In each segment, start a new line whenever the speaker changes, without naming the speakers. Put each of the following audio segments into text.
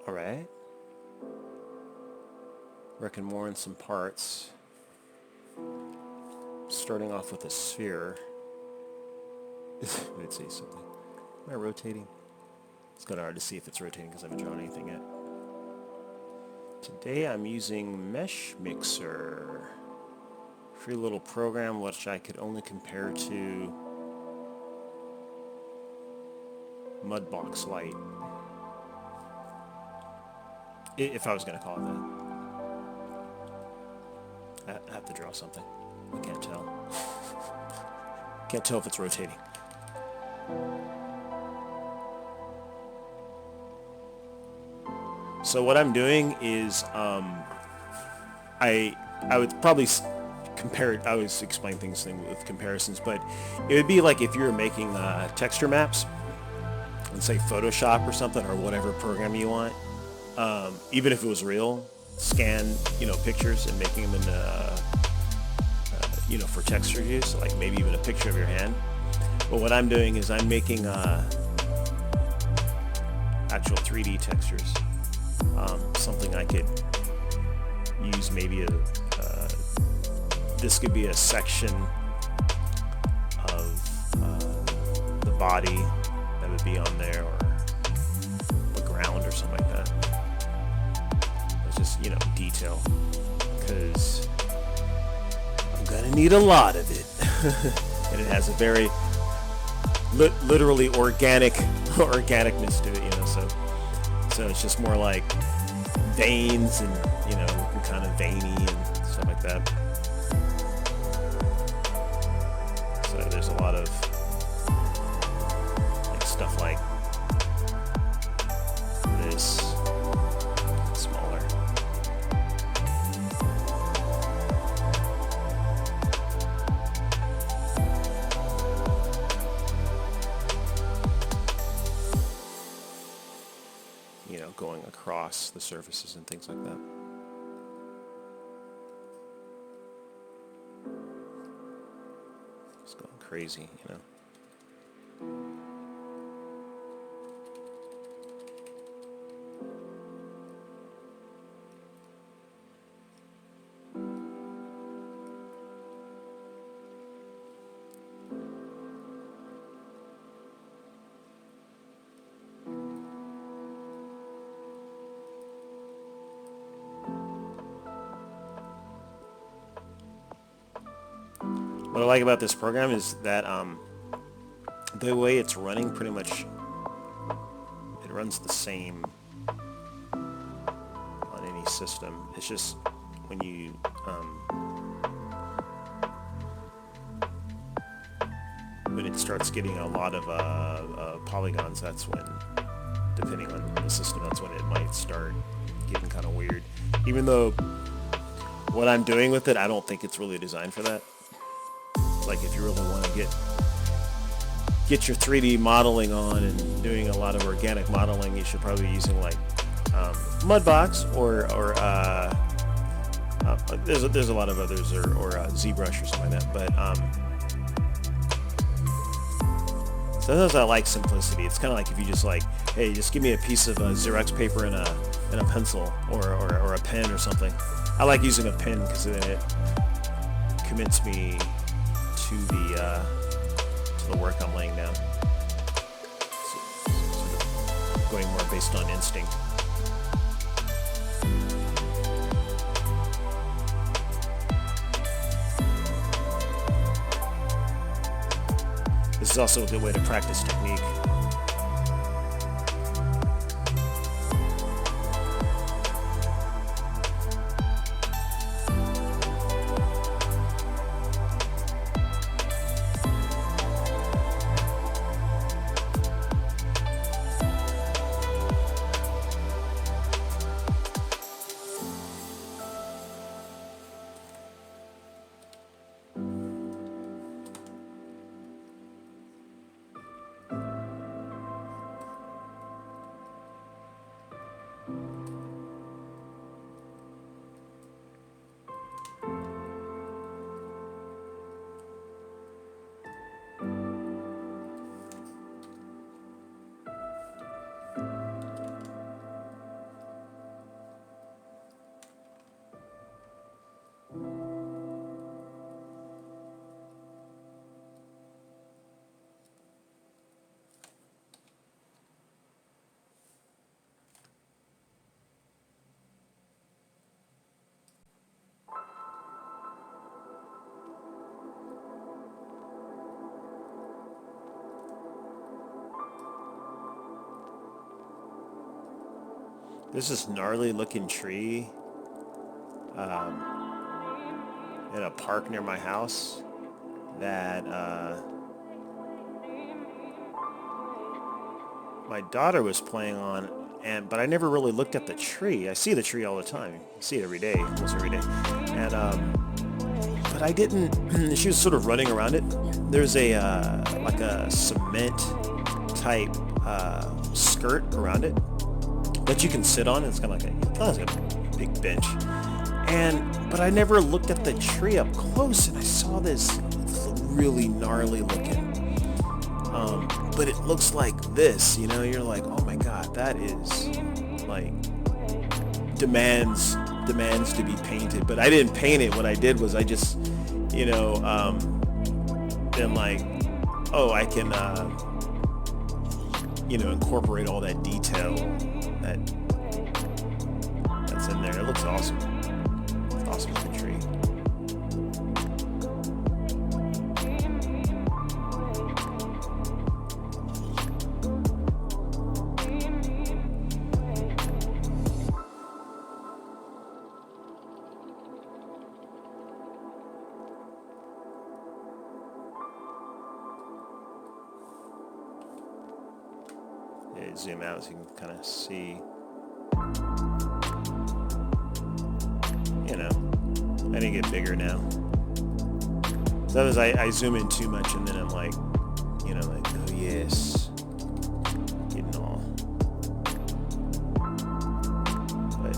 Alright. Reckon more in some parts. Starting off with a sphere. Let's say something. Am I rotating? It's kind of hard to see if it's rotating because I haven't drawn anything yet. Today I'm using Mesh Mixer. Free little program which I could only compare to Mudbox Lite. If I was going to call it that. I have to draw something. I can't tell. Can't tell if it's rotating. So what I'm doing is I would probably compare it. I always explain things with comparisons, but it would be like if you were making texture maps in, say, Photoshop or something, or whatever program you want. Even if it was real, scan pictures and making them into for texture use, like maybe even a picture of your hand. But what I'm doing is I'm making actual 3D textures. Something I could use maybe this could be a section of the body that would be on there, or the ground or something like that. It's just, detail, because I'm gonna need a lot of it. And it has a very literally organicness to it, so it's just more like veins and looking kind of veiny and stuff like that. So there's a lot of stuff like this, smaller. Going across the surfaces and things like that. It's going crazy, What I like about this program is that the way it's running, pretty much it runs the same on any system. It's just when you when it starts getting a lot of polygons, that's when, depending on the system, that's when it might start getting kind of weird. Even though what I'm doing with it, I don't think it's really designed for that. Like if you really want to get your 3D modeling on and doing a lot of organic modeling, you should probably be using like Mudbox or there's a lot of others, or ZBrush or something like that. But sometimes I like simplicity. It's kind of like if you just like, hey, just give me a piece of Xerox paper and a pencil or a pen or something. I like using a pen because then it commits me to the work I'm laying down. So, sort of going more based on instinct. This is also a good way to practice technique. There's this gnarly looking tree in a park near my house that my daughter was playing on, but I never really looked at the tree. I see the tree all the time. I see it every day, almost every day. And but I didn't. She was sort of running around it. There's a like a cement type skirt around it that you can sit on. It's kind of like a big bench. But I never looked at the tree up close, and I saw this really gnarly looking. But it looks like this, you know. You're like, oh my god, that is like demands to be painted. But I didn't paint it. What I did was I just, you know, been like, oh, I can, you know, incorporate all that detail that's in there. It looks awesome. It's awesome looking tree. Zoom out so you can kind of see, you know, I need to get bigger now. Sometimes I zoom in too much and then I'm like, you know, like, oh yes, getting all, but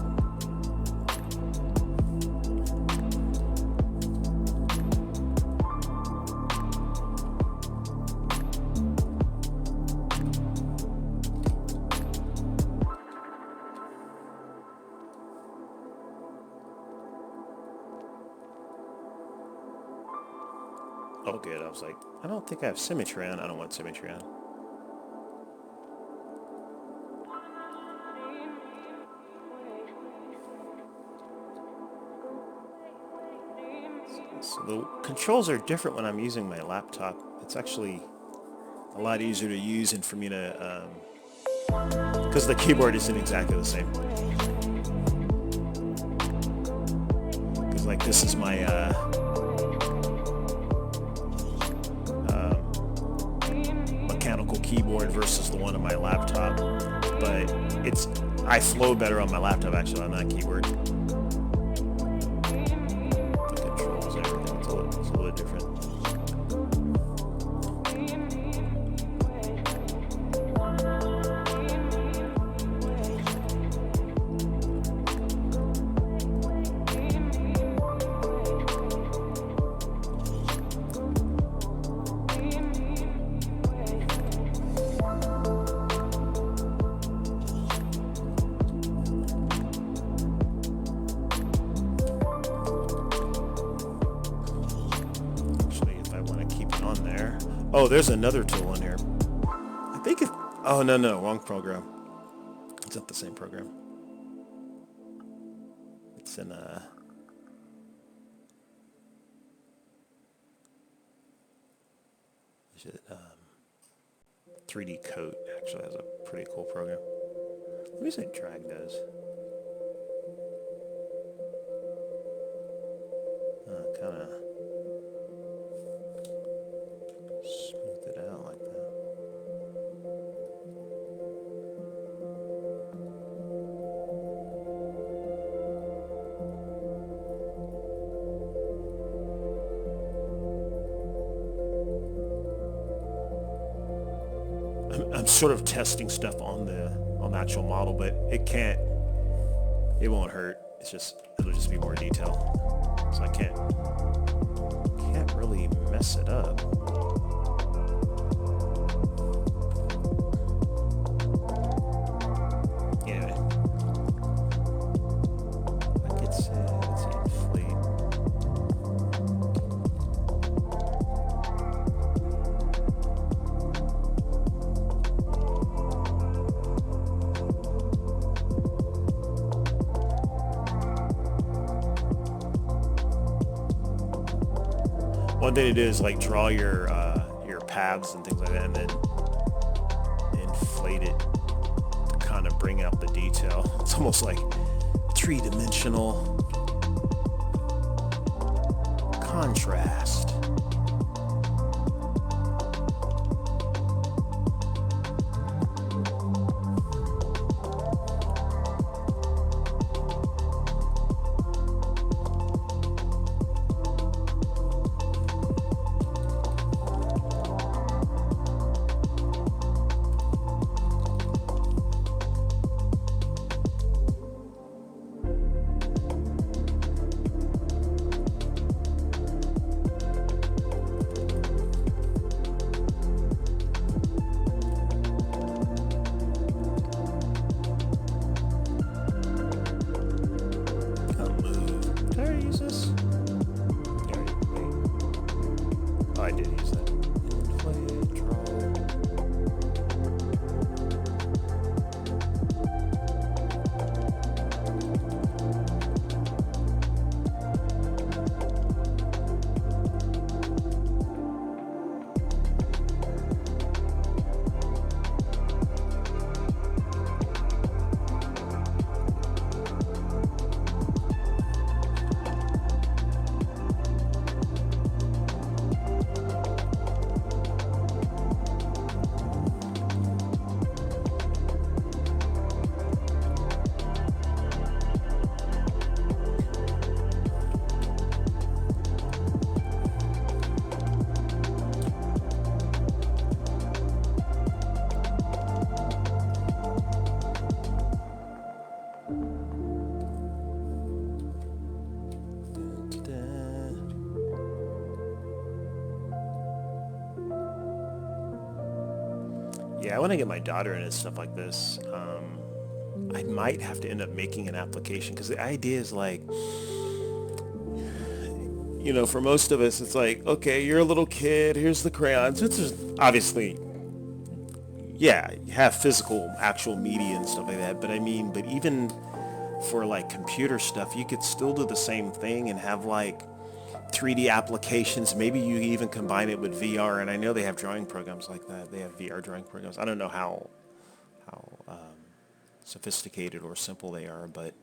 oh good. I was like, I don't think I have symmetry on. I don't want symmetry on. So the controls are different when I'm using my laptop. It's actually a lot easier to use and for me to, because the keyboard isn't exactly the same. Because like this is my mechanical keyboard versus the one on my laptop, but I flow better on my laptop actually on that keyboard. The controls, everything, it's a little different. Oh, there's another tool in here. I think it... Oh, no, wrong program. It's not the same program. It's in a... 3D Coat actually has a pretty cool program. Let me see what drag does. Kind of smooth it out like that. I'm sort of testing stuff on the actual model, but it won't hurt. It'll just be more detail. So I can't really mess it up. Anyway, let's see, inflate. One thing to do is like draw your paths and things like that, and then inflate it to kind of bring out the detail. It's almost like three-dimensional contrast. Yeah, I want to get my daughter into stuff like this. I might have to end up making an application because the idea is like, you know, for most of us, it's like, okay, you're a little kid, here's the crayons. It's just obviously, yeah, you have physical, actual media and stuff like that. But I mean, but even for like computer stuff, you could still do the same thing and have like 3D applications. Maybe you even combine it with VR, and I know they have drawing programs like that. They have VR drawing programs. I don't know how sophisticated or simple they are, but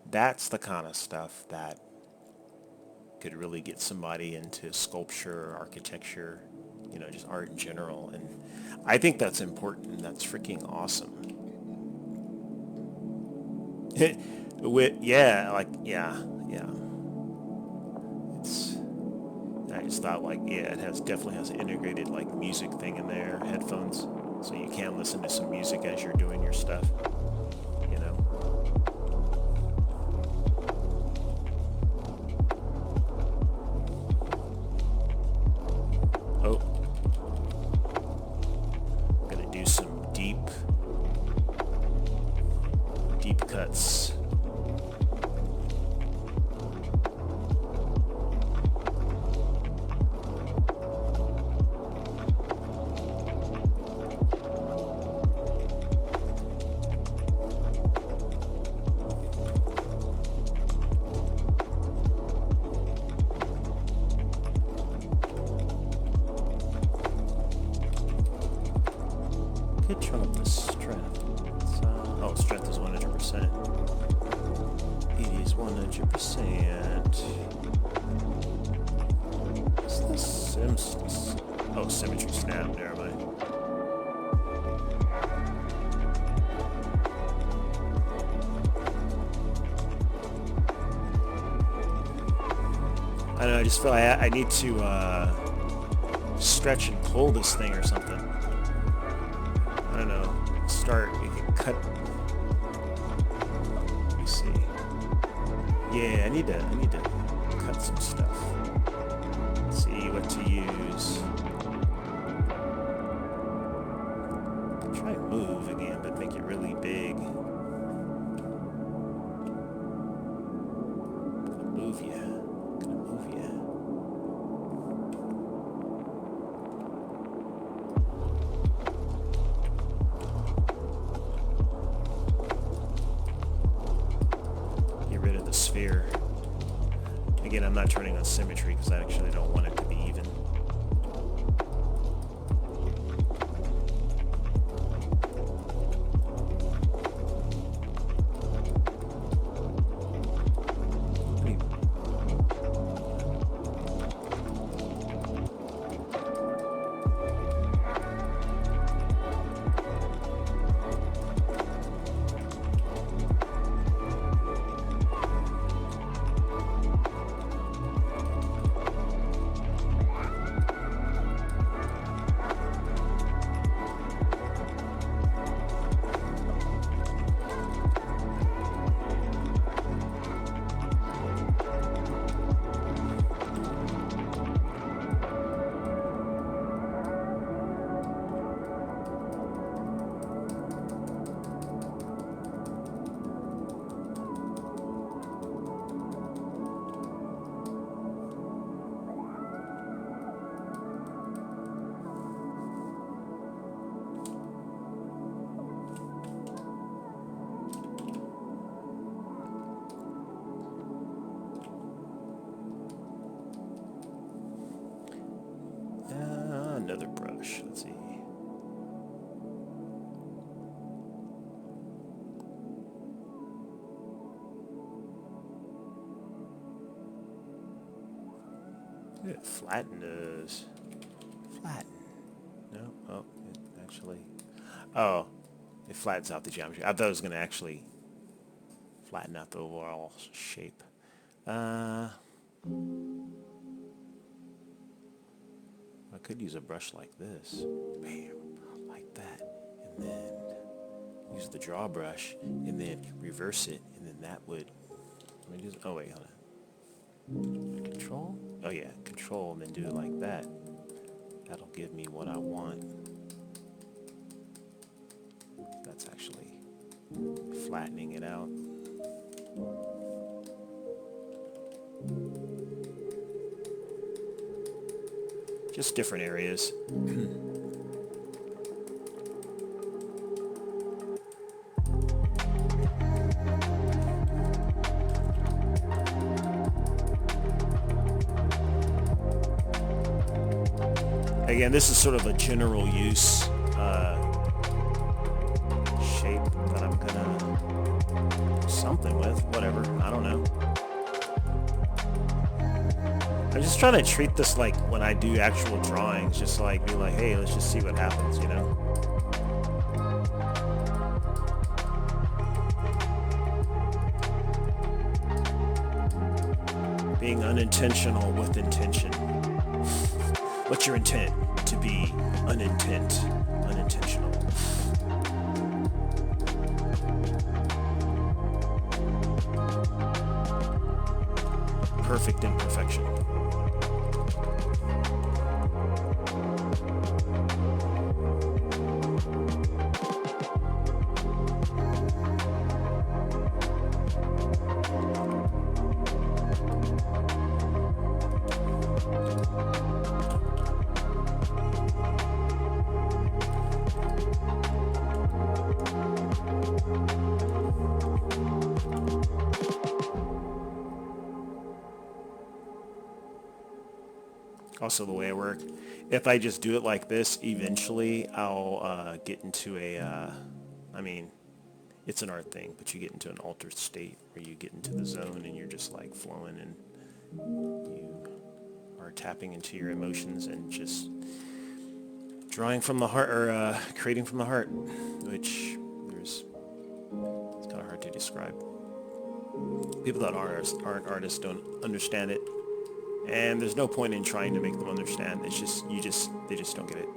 that's the kind of stuff that could really get somebody into sculpture, architecture, you know, just art in general. And I think that's important. That's freaking awesome. Yeah. I just thought like, yeah, it definitely has an integrated like music thing in there, headphones, so you can listen to some music as you're doing your stuff, you know. Oh, I'm gonna do some deep cuts. Could turn up the strength. Strength is 100%. It is 100%. What's this? Symmetry snap. Never mind. I don't know. I just feel like I need to stretch and pull this thing or something. I don't know. You can cut. Let me see. Yeah, I need to cut some stuff. See what to use. Try and move again, but make it really big. Gonna move ya. Sphere. Again, I'm not turning on symmetry because I actually don't want it to be even. Flatten those. Flatten. No? Oh, it actually... Oh, it flattens out the geometry. I thought it was going to actually flatten out the overall shape. I could use a brush like this. Bam. Like that. And then use the draw brush and then reverse it. And then that would... Let me just... Oh, wait, hold on. Control? Oh yeah, control and then do it like that. That'll give me what I want. That's actually flattening it out. Just different areas. Again, this is sort of a general use shape that I'm gonna do something with. Whatever, I don't know. I'm just trying to treat this like when I do actual drawings, just like be like, hey, let's just see what happens, you know? Being unintentional with intention. What's your intent? To be unintentional. Perfect imperfection. Also the way I work, if I just do it like this, eventually I'll get into a, I mean, it's an art thing, but you get into an altered state where you get into the zone and you're just like flowing and you are tapping into your emotions and just drawing from the heart, or creating from the heart, which it's kind of hard to describe. People that aren't artists don't understand it. And there's no point in trying to make them understand. It's just, they just don't get it.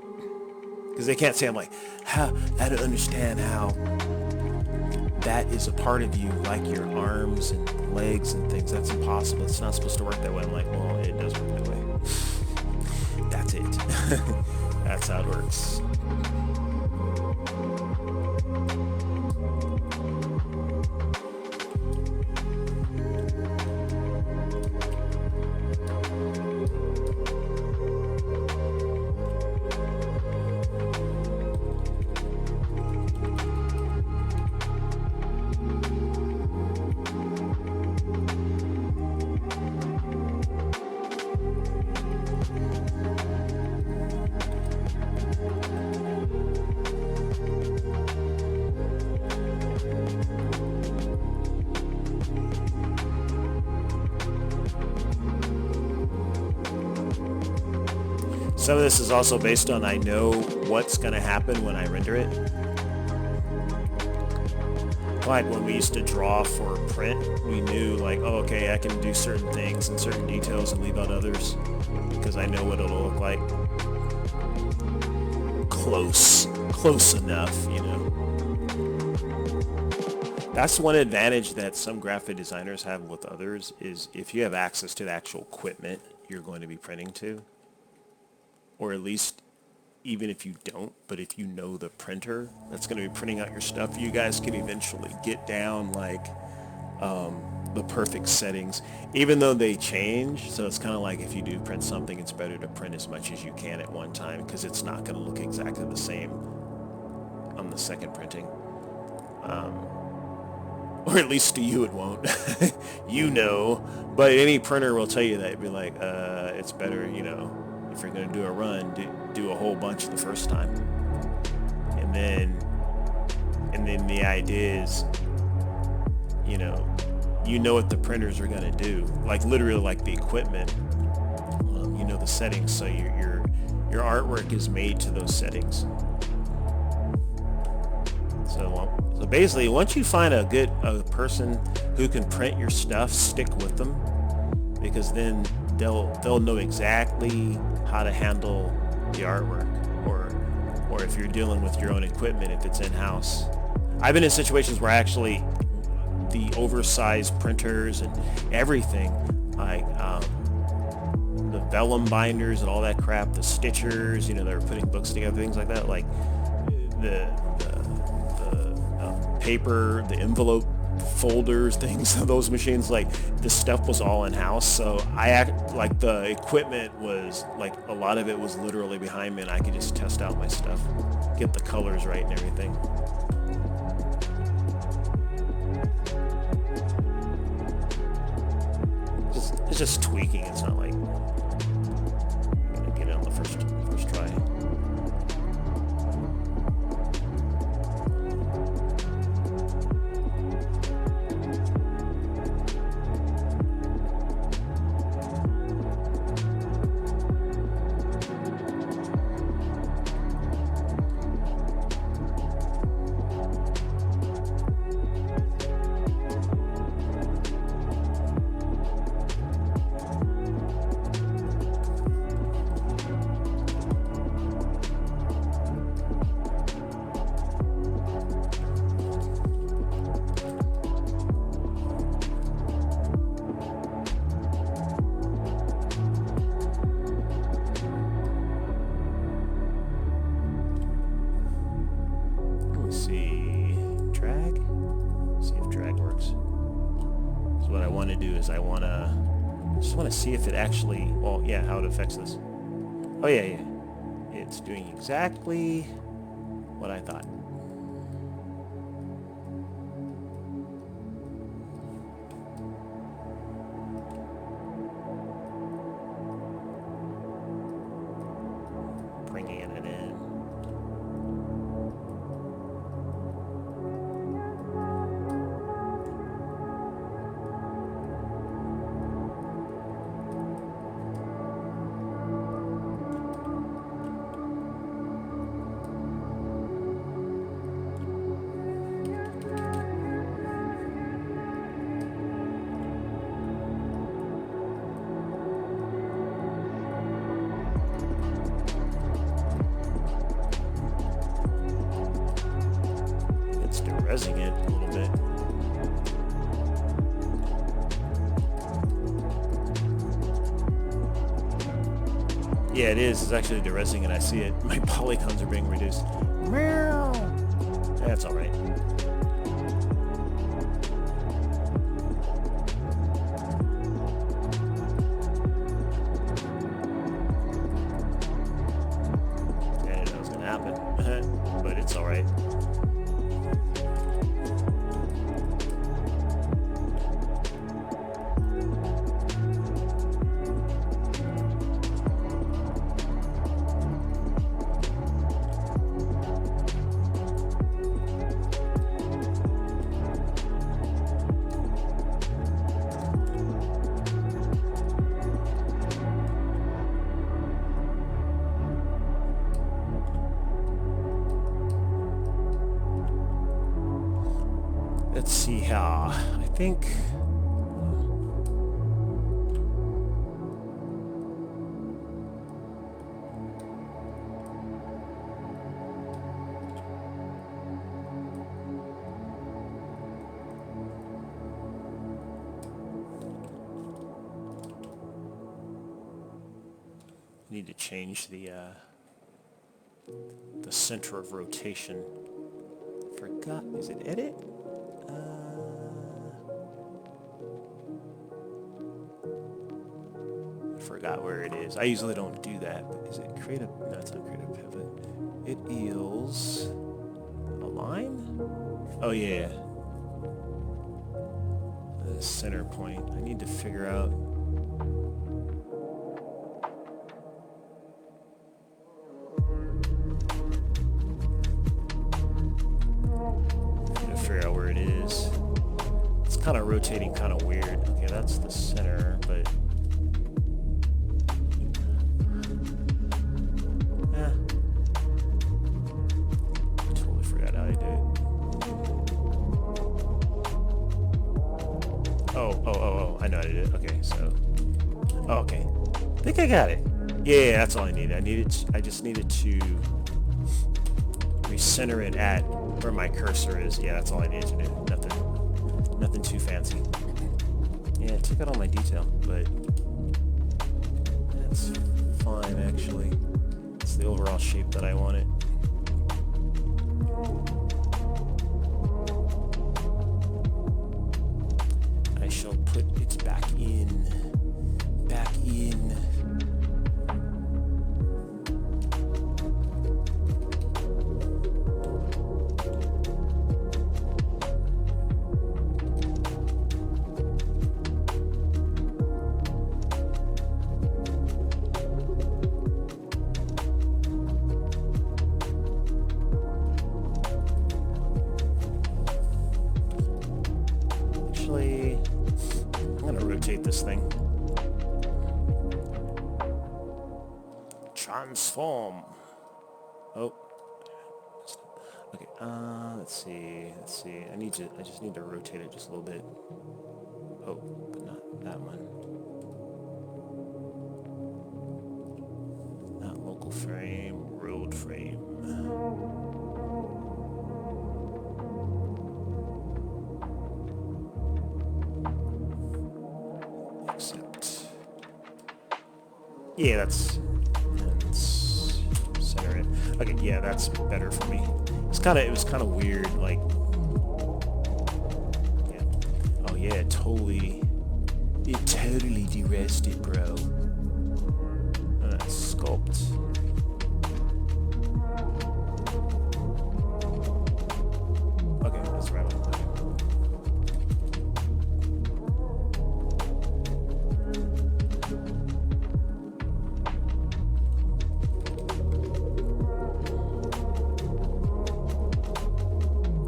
Because they can't say, I'm like, I don't understand how that is a part of you, like your arms and legs and things. That's impossible. It's not supposed to work that way. I'm like, well, it does work that way. That's it. That's how it works. Some of this is also based on I know what's going to happen when I render it. Like when we used to draw for print, we knew like, oh, okay, I can do certain things and certain details and leave out others because I know what it'll look like. Close enough, you know. That's one advantage that some graphic designers have with others is if you have access to the actual equipment you're going to be printing to, or at least even if you don't, but if you know the printer that's going to be printing out your stuff, you guys can eventually get down like the perfect settings, even though they change. So it's kind of like if you do print something, it's better to print as much as you can at one time because it's not going to look exactly the same on the second printing. Or at least to you it won't. You know, but any printer will tell you that. It'd be like, it's better, you know, if you're going to do a run, do a whole bunch the first time. And then the idea is, you know what the printers are going to do. Like literally like the equipment. You the settings, so your artwork is made to those settings. So basically, once you find a person who can print your stuff, stick with them, because then they'll know exactly how to handle the artwork, or if you're dealing with your own equipment, if it's in-house. I've been in situations where actually the oversized printers and everything, like the vellum binders and all that crap, the stitchers, they were putting books together, things like that, like the paper, the envelope folders, things, those machines, like this stuff was all in-house. So like the equipment was like, a lot of it was literally behind me, and I could just test out my stuff, get the colors right and everything. It's just tweaking. It's not like I'm gonna get it on the first try. I just want to see if it actually, well, yeah, how it affects this. Oh yeah, it's doing exactly what I thought. Bringing it in. Derezzing it a little bit. Yeah, it is. It's actually derezzing it. I see it. My polygons are being reduced. Meow. That's all right. I didn't know it was going to happen, but it's all right. Let's see how, I think, need to change the center of rotation. Forgot, is it edit? I forgot where it is. I usually don't do that, but is it create a, no, it's not create a pivot. It is align? Oh yeah. The center point. I need to figure out. Where it is. It's kind of rotating kind of weird. Okay, that's the center, but I know I did it. Okay, so. Oh, okay. I think I got it. Yeah, that's all I needed. I just needed to recenter it at where my cursor is. Yeah, that's all I needed to do. Nothing too fancy. Yeah, it took out all my detail, but that's fine actually. It's the overall shape that I wanted. I shall put it back in. Actually, I'm gonna rotate this thing. Transform. Oh. Okay. Let's see. I just need to rotate it just a little bit. Oh, but not that one. Not local frame. Road frame. Accept. Yeah, that's center it. Okay, yeah, that's better for me. It was kind of weird, like. Yeah. Oh yeah, it totally de-rezzed it, bro. Sculpt. Okay, that's right.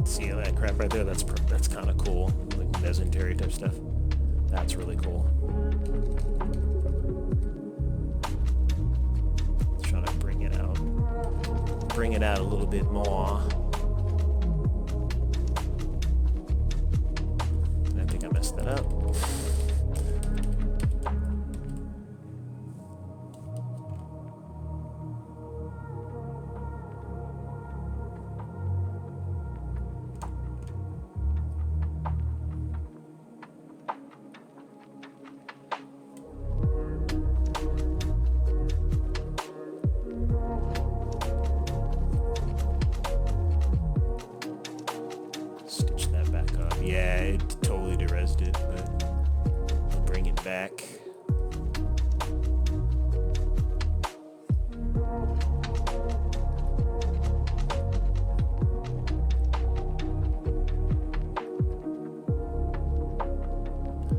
See that crap right there? That's kind of cool, like mesentery type stuff. That's really cool. Trying to bring it out a little bit more. And I think I messed that up. Yeah, it totally de-rezzed it, but I'll bring it back.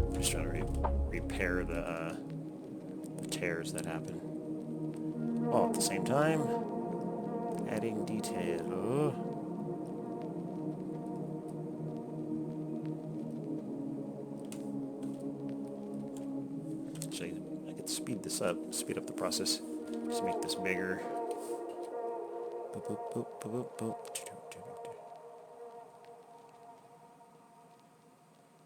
I'm just trying to repair the tears that happen. All at the same time, adding detail. Oh. I could speed up the process. Just make this bigger. Boop, boop, boop, boop, boop.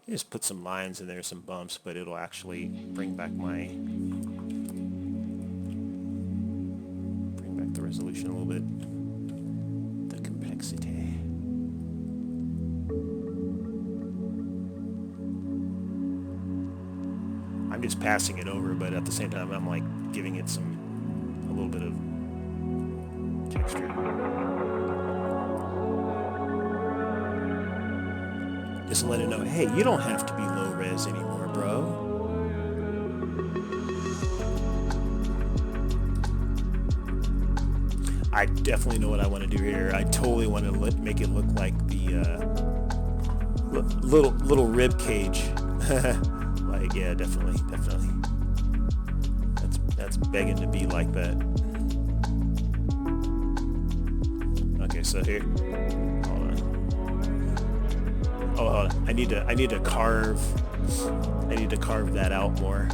You just put some lines in there, some bumps, but it'll actually bring back the resolution a little bit. The complexity. I'm just passing it over, but at the same time, I'm like giving it a little bit of texture. Just to let it know, hey, you don't have to be low res anymore, bro. I definitely know what I want to do here. I totally want to make it look like the little rib cage. Like, yeah, definitely. That's begging to be like that. Okay, so here, hold on. Oh, hold on. I need to carve that out more.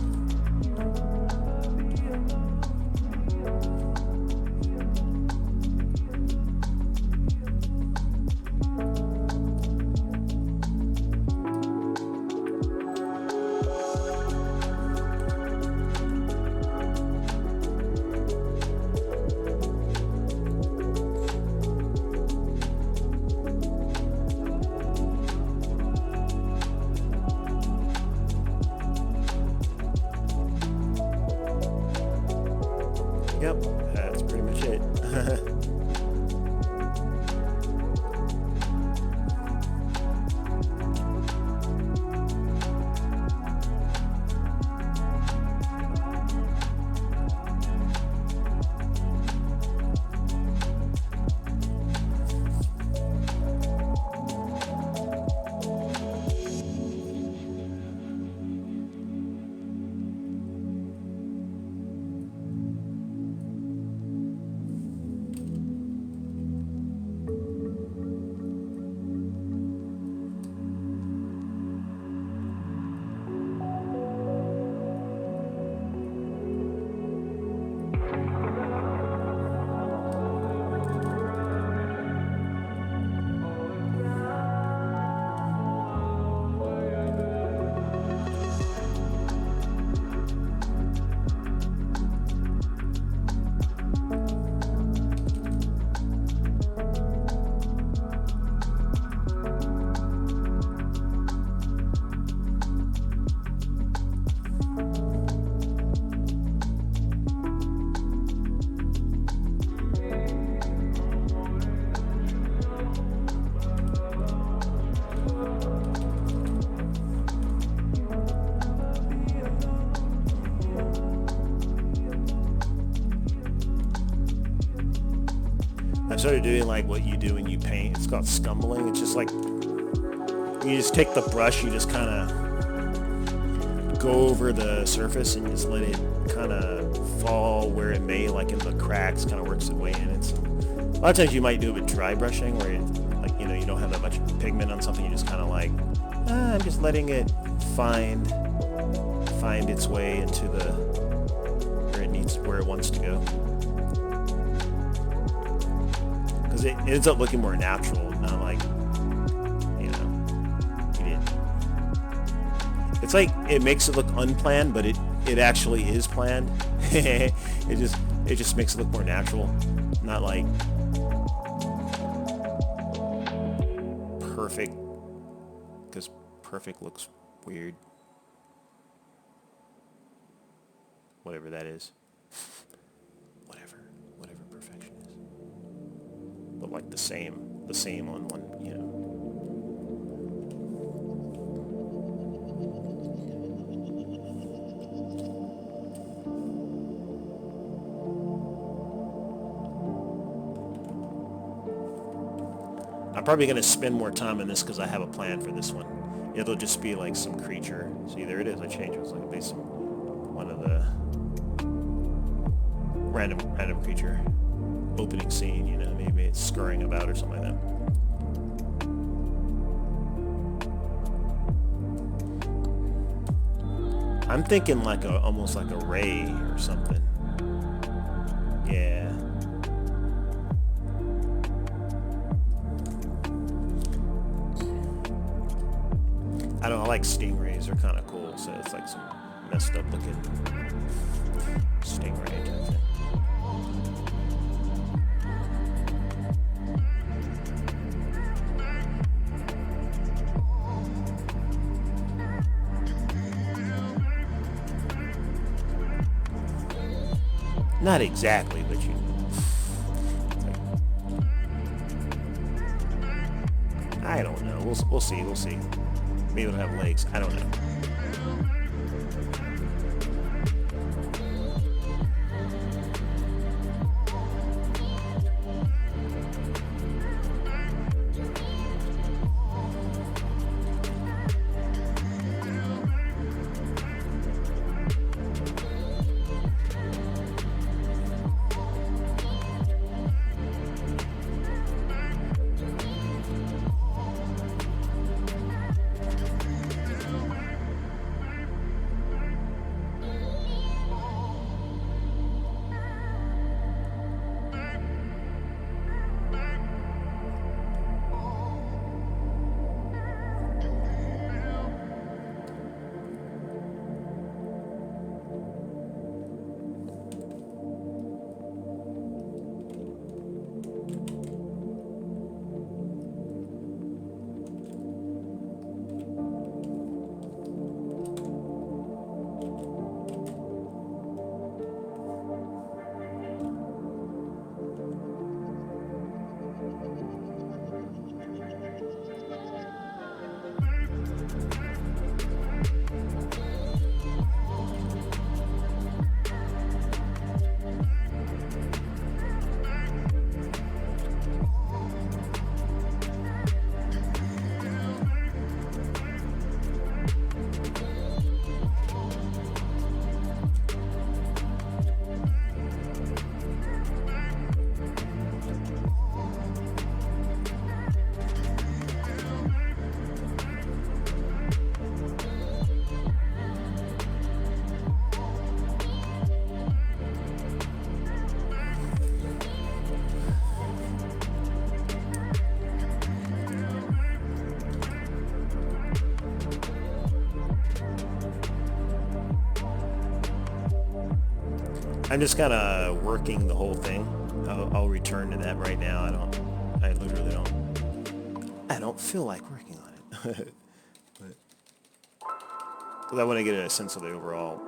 started doing like what you do when you paint. It's called scumbling. It's just like you just take the brush, you just kind of go over the surface and just let it kind of fall where it may, like in the cracks, kind of works its way in. It's a lot of times you might do it with dry brushing, where like you don't have that much pigment on something. You just kind of like, I'm just letting it find its way into the where it wants to go, because it ends up looking more natural, not like you didn't. It's like it makes it look unplanned, but it actually is planned. it just makes it look more natural, not like perfect, because perfect looks weird, whatever that is. whatever perfection is, but like the same on one, I'm probably going to spend more time in this because I have a plan for this one. It'll just be like some creature. See, there it is. I changed it. It's like one of the random creature opening scene. Maybe it's scurrying about or something like that. I'm thinking like almost like a ray or something. Yeah. I don't know, I like stingrays. They're kind of cool. So it's like some messed up looking stingray type thing. Not exactly, but I don't know. We'll see. Maybe it'll have legs. I don't know. I'm just kind of working the whole thing. I'll return to that right now. I literally don't feel like working on it. Because I want to get a sense of the overall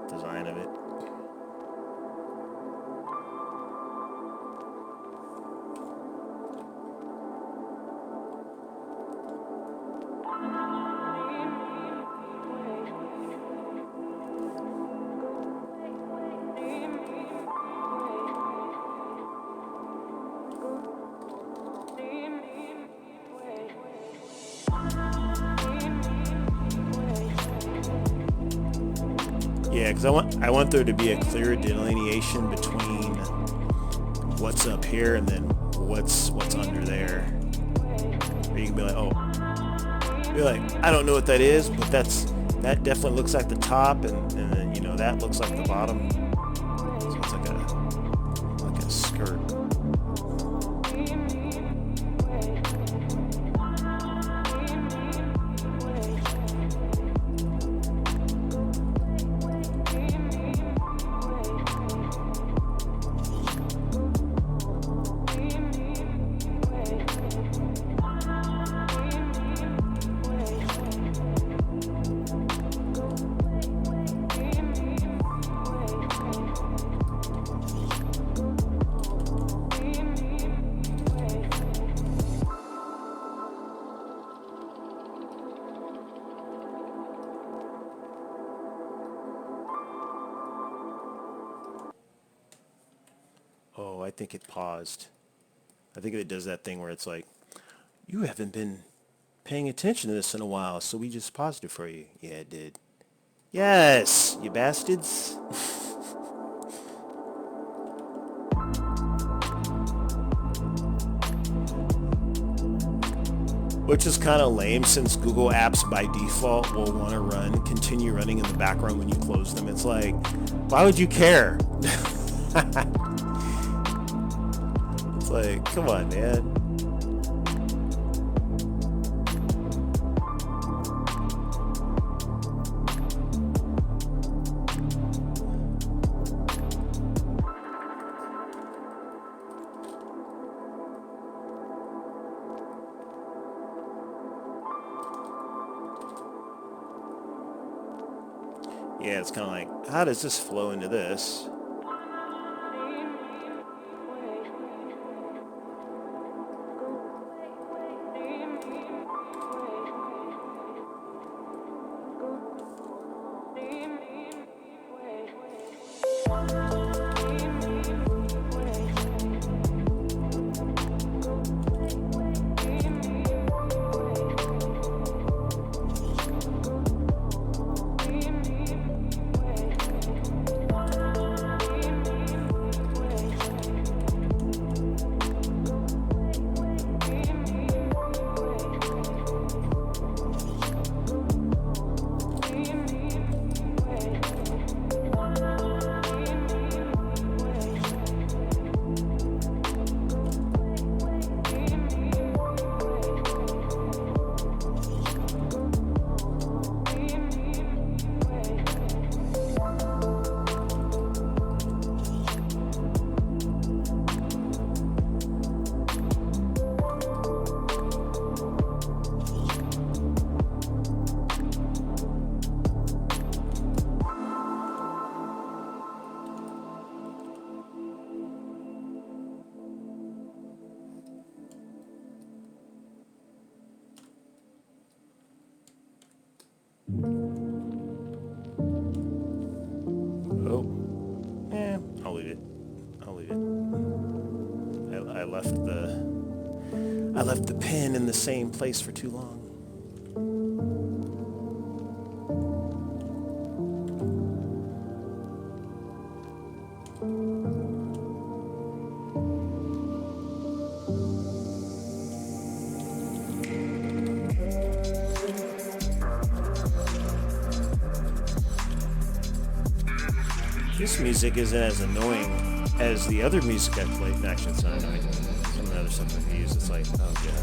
design of it. because I want there to be a clear delineation between what's up here and then what's under there. Or you can be like, oh, I don't know what that is, but that definitely looks like the top, and then that looks like the bottom. So it's like a skirt. Oh, I think it paused. I think it does that thing where it's like, you haven't been paying attention to this in a while, so we just paused it for you. Yeah, it did. Yes, you bastards. Which is kind of lame since Google Apps by default will want to continue running in the background when you close them. It's like, why would you care? It's like, come on, man. Yeah, it's kind of like, how does this flow into this? I'll leave it. I left the pen in the same place for too long. This music isn't as annoying as the other music I played. No, actually, it's not annoying. Some of the other stuff I've used, it's like, oh god.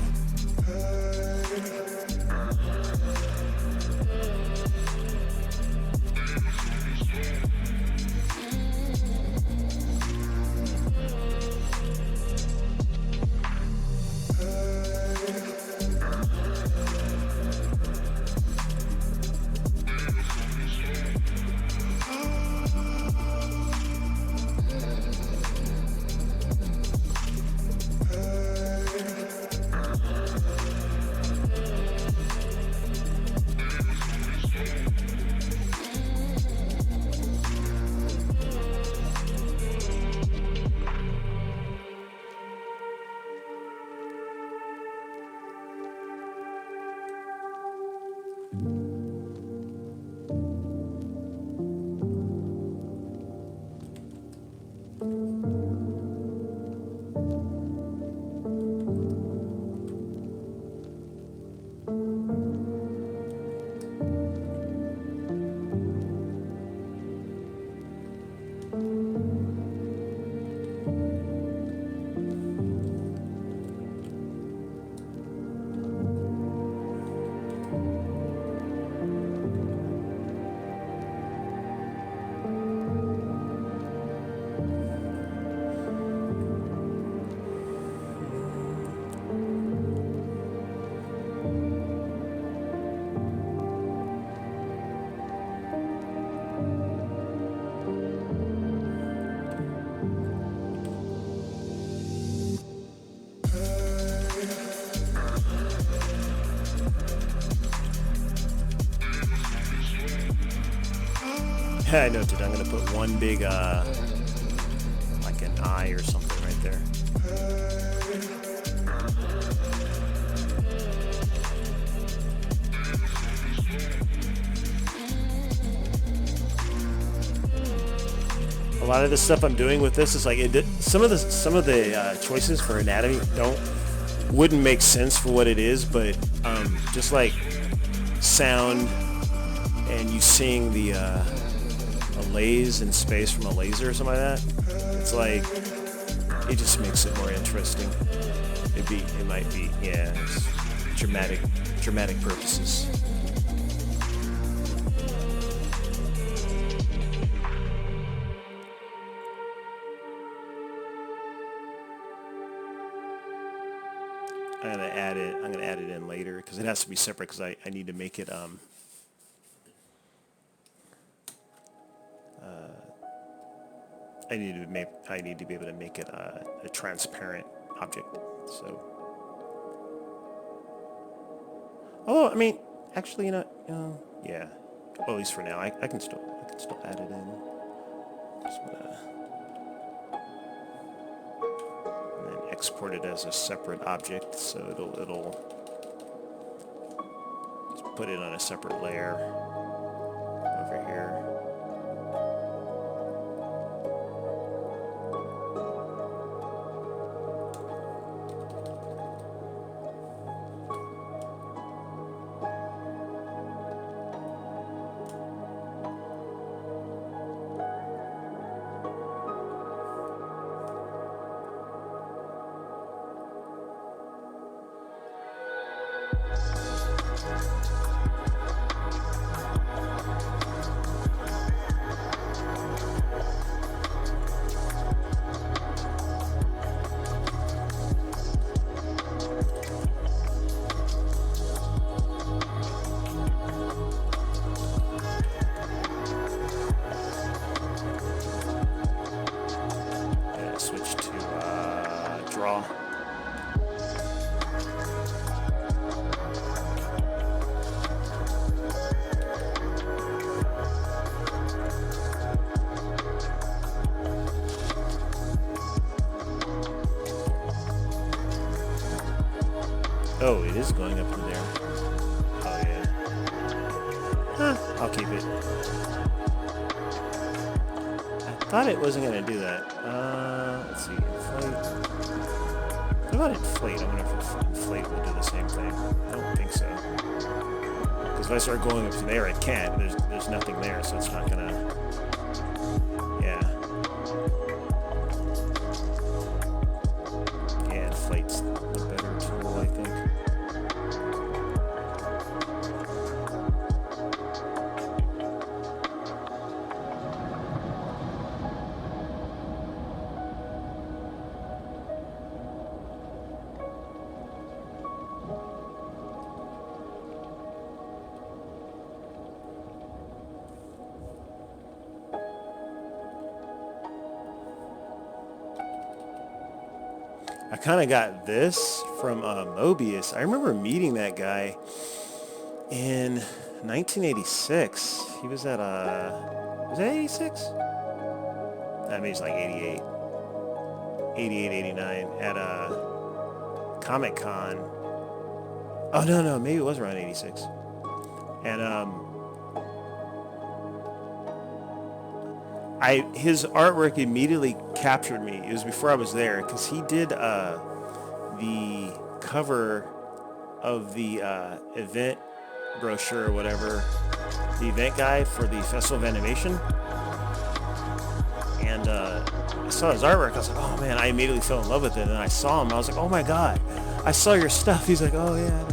Yeah, I know, dude. I'm gonna put one big, like an eye or something right there. A lot of the stuff I'm doing with this is like some of the choices for anatomy wouldn't make sense for what it is, but just like sound and you seeing the a laze in space from a laser or something like that, it's like it just makes it more interesting. It might be, yeah, it's dramatic purposes. I'm gonna add it in later because it has to be separate because I need to make it I need to be able to make it a transparent object. So, oh, I mean, actually, yeah. Well, at least for now, I can still add it in. Just and then export it as a separate object, so it'll just put it on a separate layer over here. Switch to draw. Oh, it is going up to there. Oh yeah. Huh, I'll keep it. I thought it wasn't going to do that. Let's see. Inflate. What about inflate? I wonder if inflate will do the same thing. I don't think so. Because if I start going up to there, it can't. There's nothing there, so it's not going to... Yeah. Yeah, inflate's the better tool, I think. I kind of got this from Mobius. I remember meeting that guy in 1986. He was at was that 86? That means like 88. 88, 89 at Comic Con. Oh, no, maybe it was around 86. And his artwork immediately captured me. It was before I was there because he did the cover of the event brochure or whatever, the event guide for the Festival of Animation. And I saw his artwork. I was like, oh man, I immediately fell in love with it. And I saw him. I was like, oh my god, I saw your stuff. He's like, oh yeah,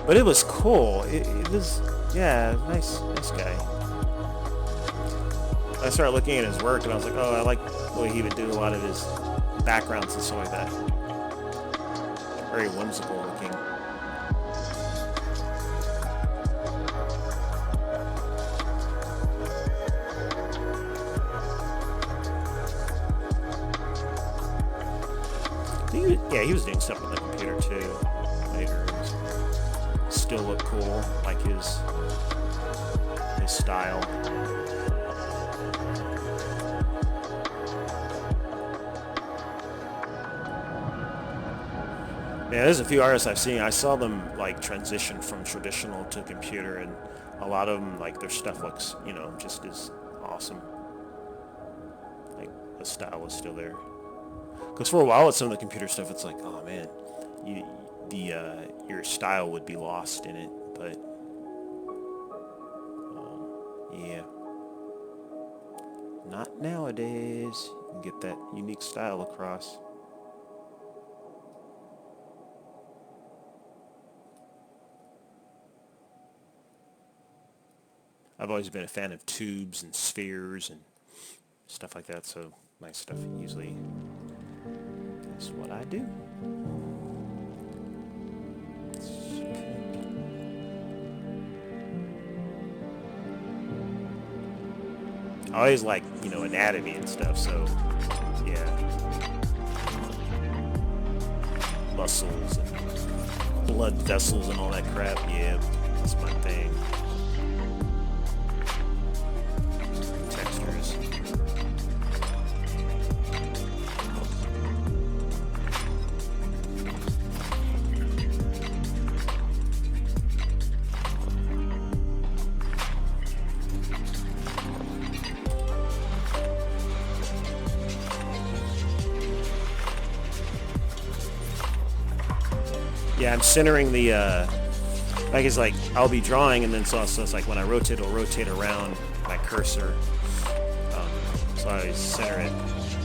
but it was cool. It was, yeah, nice guy. I started looking at his work and I was like, oh, I like the way he would do a lot of his backgrounds and stuff like that. Very whimsical looking. He was doing stuff on the computer too later. Still look cool, like his style. Yeah, there's a few artists I've seen. I saw them like transition from traditional to computer, and a lot of them, like their stuff looks, just as awesome. Like the style is still there. Because for a while with some of the computer stuff, it's like, oh man, your style would be lost in it. But yeah, not nowadays. You can get that unique style across. I've always been a fan of tubes and spheres and stuff like that, so my stuff usually is what I do. I always like, anatomy and stuff, so yeah. Muscles and blood vessels and all that crap, yeah, that's my thing. Textures. Yeah, I'm centering the, it's like I'll be drawing, and then so it's like when I rotate, it'll rotate around my cursor. So I always center it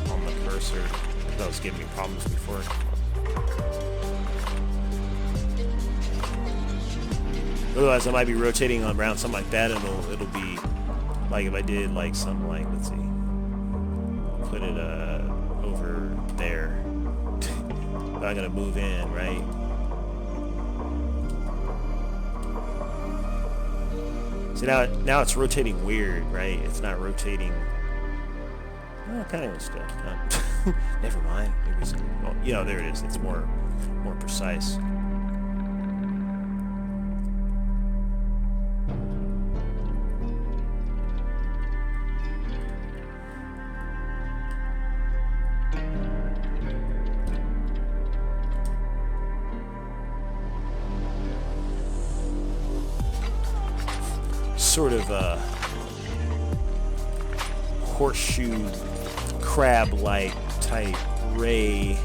on the cursor. That was giving me problems before. Otherwise, I might be rotating around something like that, and it'll be like if I did like something like, let's see, put it over there. But I'm gonna move in, right? So now it's rotating weird, right? It's not rotating. Oh, kind of still. Never mind. Maybe it's, well, there it is. It's more precise. Sort of a horseshoe crab-like type ray.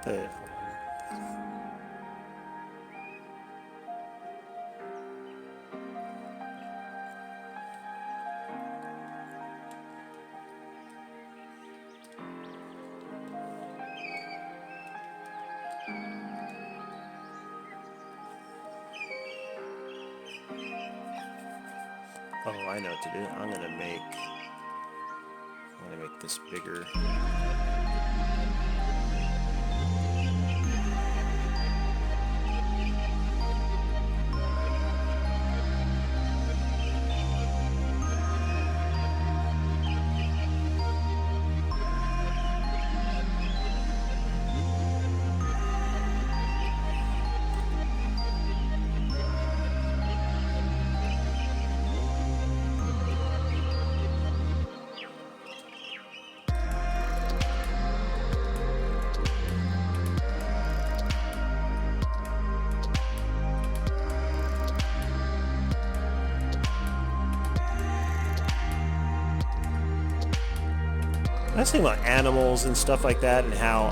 The oh, I know what to do. I'm gonna make this bigger. I was thinking about animals and stuff like that, and how,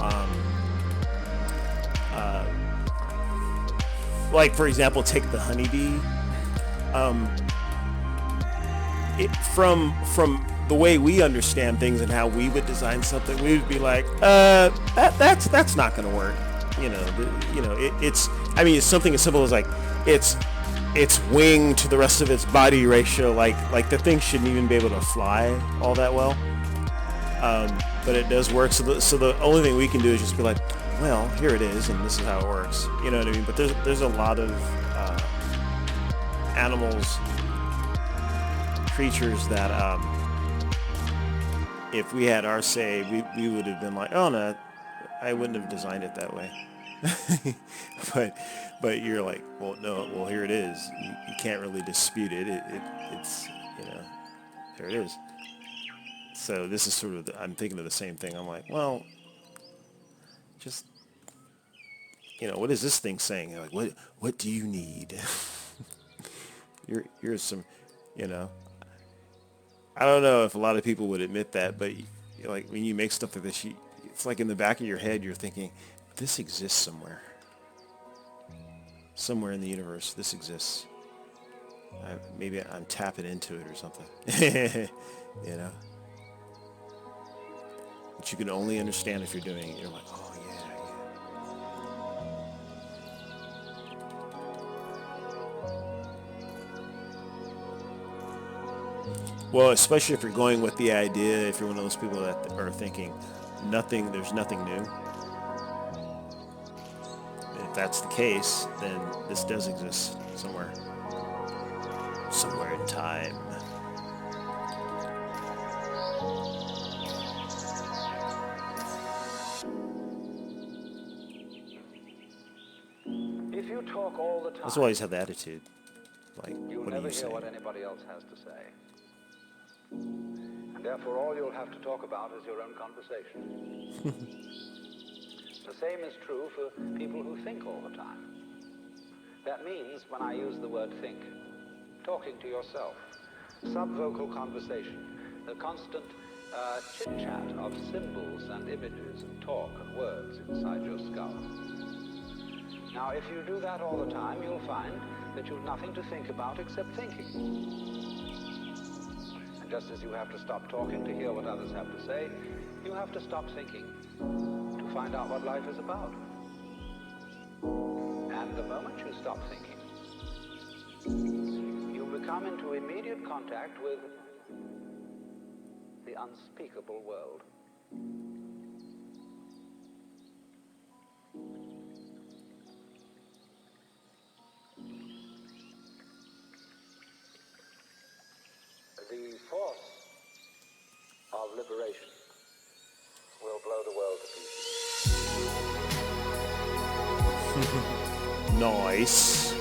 like for example, take the honeybee. From the way we understand things and how we would design something, we would be like, that's not going to work. It's. I mean, it's something as simple as like its wing to the rest of its body ratio. Like the thing shouldn't even be able to fly all that well. But it does work. So the only thing we can do is just be like, well, here it is, and this is how it works. You know what I mean? But there's a lot of animals, creatures that if we had our say, we would have been like, oh no, I wouldn't have designed it that way. but you're like, well, no, well, here it is. You can't really dispute it. It's there it is. So this is sort of, I'm thinking of the same thing. I'm like, well, just, what is this thing saying? You're like, what do you need? Here's some, I don't know if a lot of people would admit that, but like when you make stuff like this, it's like in the back of your head, you're thinking, this exists somewhere. Somewhere in the universe, this exists. Maybe I'm tapping into it or something. But you can only understand if you're doing it. You're like, oh yeah. Well, especially if you're going with the idea, if you're one of those people that are thinking there's nothing new. If that's the case, then this does exist somewhere in time.
If you talk all the time,
That's why I always have the attitude. Like,
you'll
what do
never
you
hear
say?
what anybody else has to say. And therefore all you'll have to talk about is your own conversation. The same is true for people who think all the time. That means, when I use the word think, talking to yourself, subvocal conversation, the constant chit-chat of symbols and images and talk and words inside your skull. Now, if you do that all the time, you'll find that you've nothing to think about except thinking. And just as you have to stop talking to hear what others have to say, you have to stop thinking to find out what life is about. And the moment you stop thinking, you become into immediate contact with the unspeakable world. The force of liberation will blow the world to pieces.
Nice.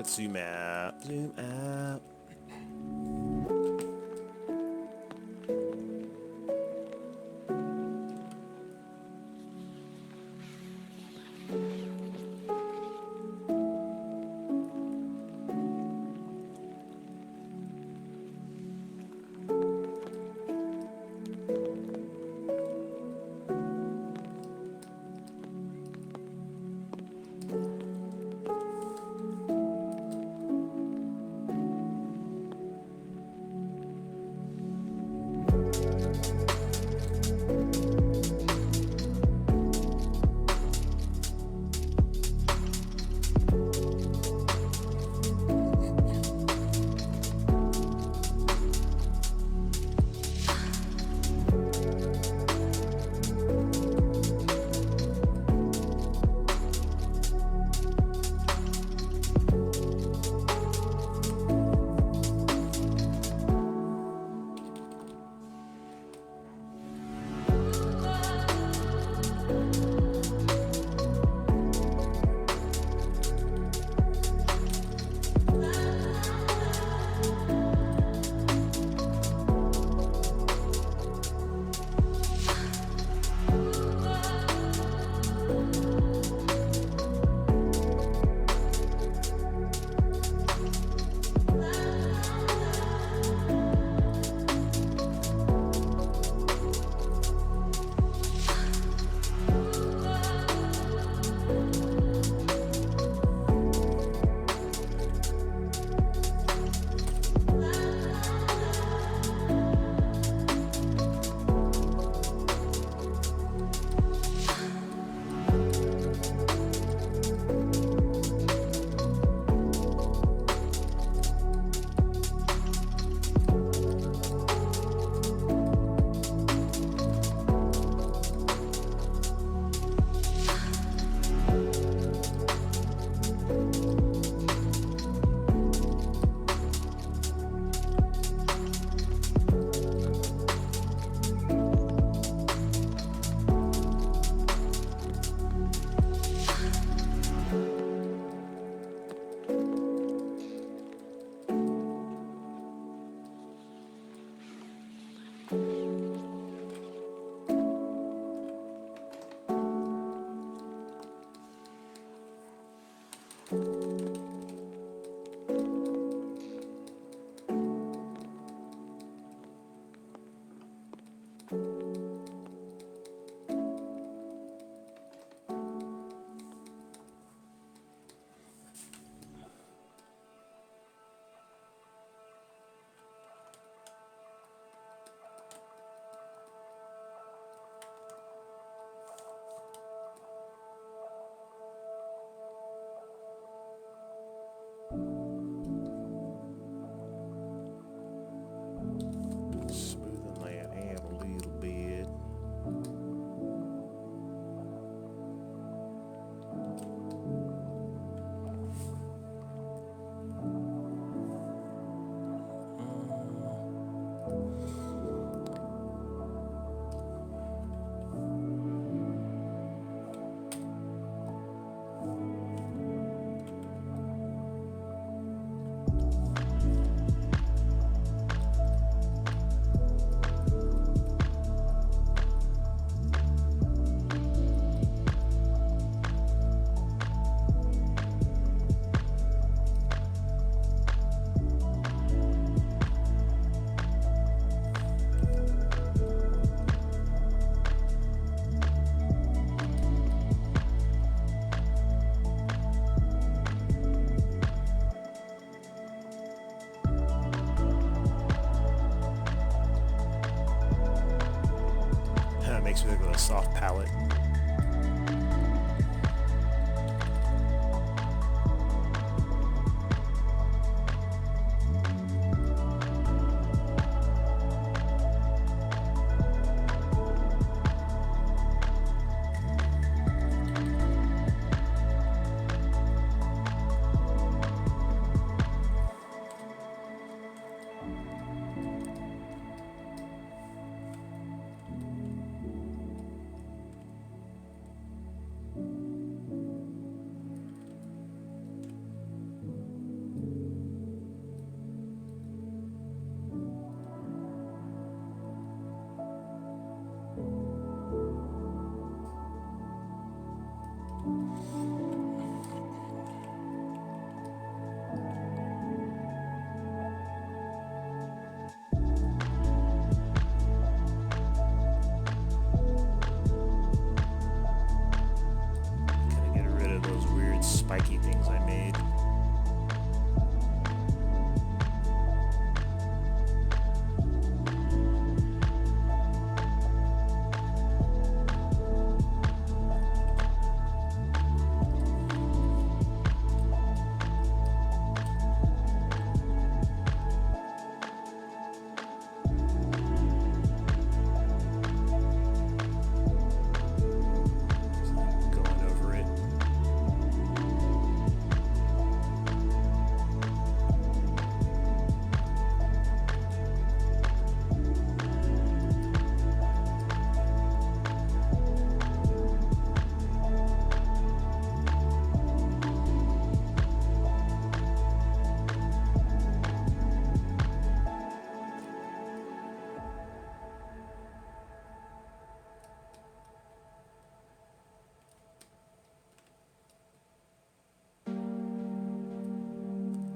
zoom out. Zoom out. Smoothing that out a little bit. Makes me look like a soft palette. spiky things I made. Going over it.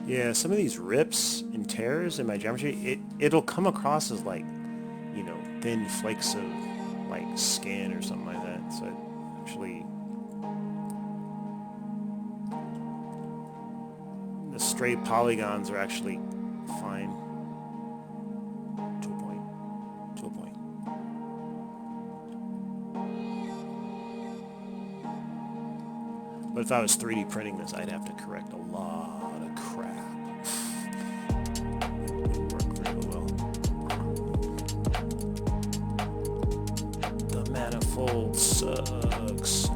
Yeah, some of these rips and tears in my geometry, it'll come across as like, you know, thin flakes of like skin or something like that. So it actually, the straight polygons are actually fine to a point. To a point. But if I was 3D printing this, I'd have to correct a lot of crap. It wouldn't work very well. The manifold sucks.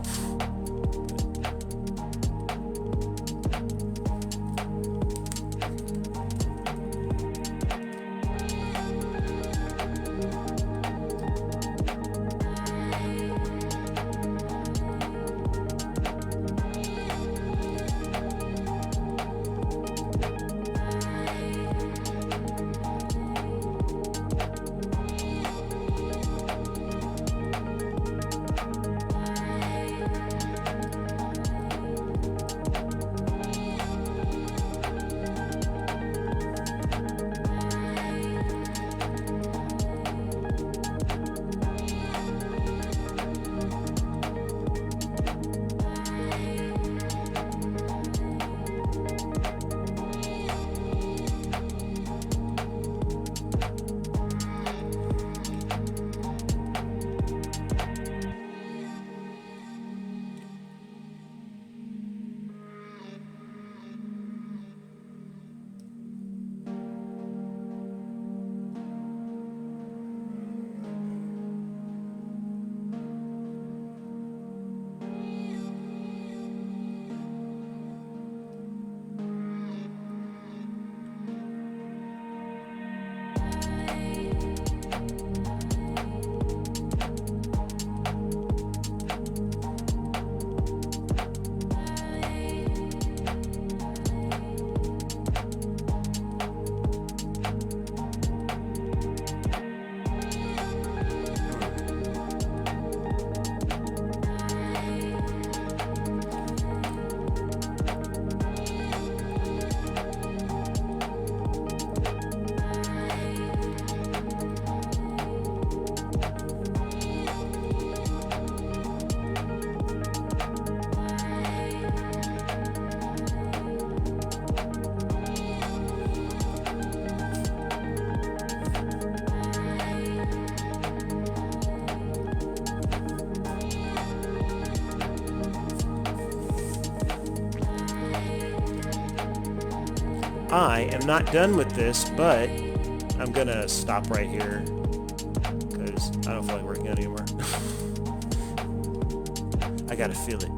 I am not done with this, but I'm gonna stop right here because I don't feel like working on it anymore. I gotta feel it.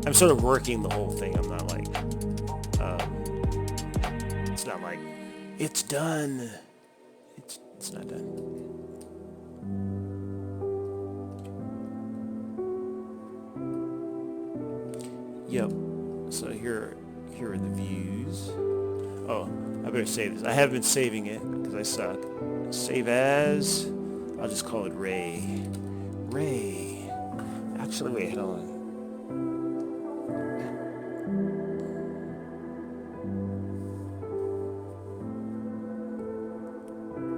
I'm sort of working the whole thing. I'm not like, it's not like, it's done. It's not done. Yep. So here are the views. Oh, I better save this. I haven't been saving it because I suck. Save as. I'll just call it Ray. Ray. Actually, wait, hold on.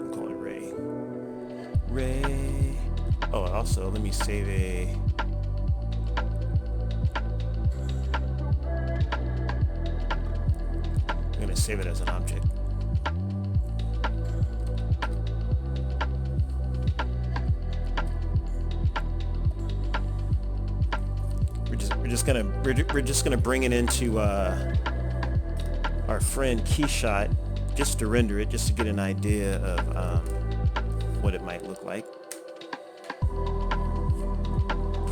I'll call it Ray. Ray. Oh, also, let me save a save it as an object. We're just gonna bring it into our friend Keyshot just to render it, just to get an idea of what it might look like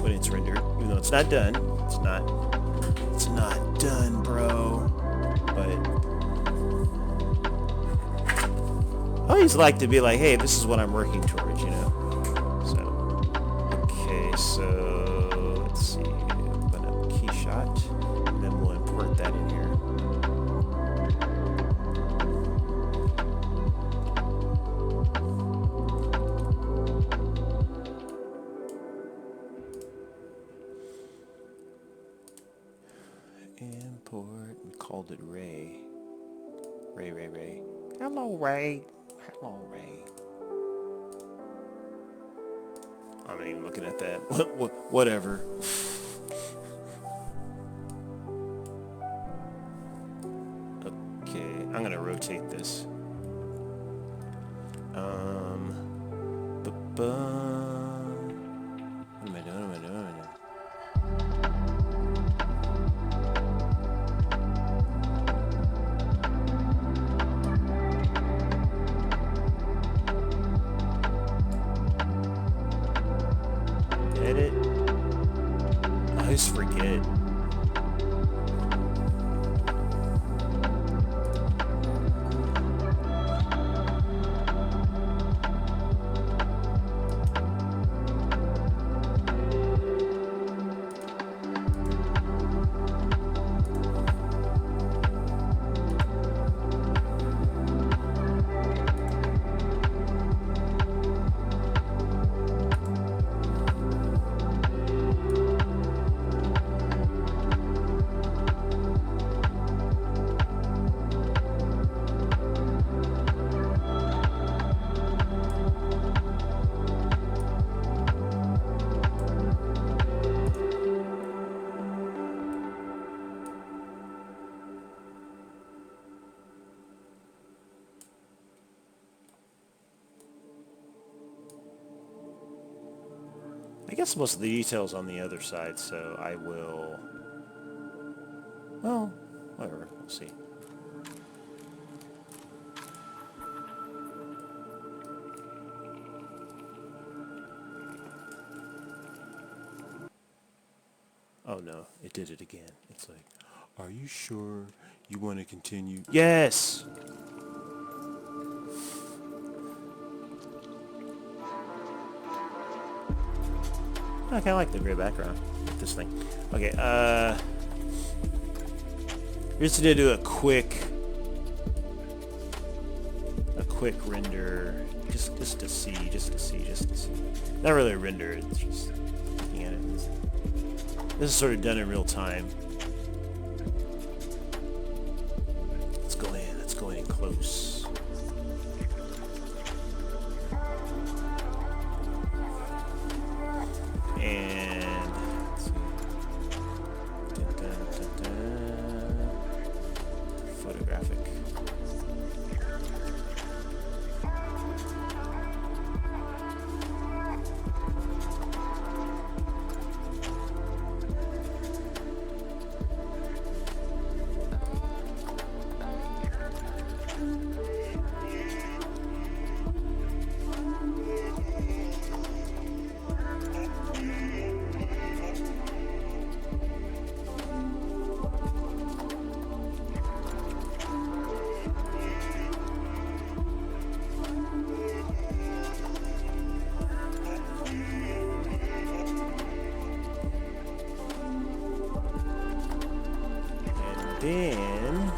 when it's rendered. Even though it's not done, it's not done, bro. But I always like to be like, hey, this is what I'm working towards, you know. So okay, so let's see. Open up Keyshot, and then we'll import that in here. Import. We called it Ray. Ray. Hello, Ray. Hello, Ray. I'm not even looking at that. Whatever. Okay, I'm gonna rotate this. What am I doing? Edit. I always forget. I guess most of the details on the other side, so I will... Well, whatever. We'll see. Oh no, it did it again. It's like, are you sure you want to continue? Yes! I kind of like the gray background with this thing. Okay, we're just gonna do a quick render, just to see. Not really a render. It's just looking at it. This is sort of done in real time. Let's go in close. And let's see. Photographic. Then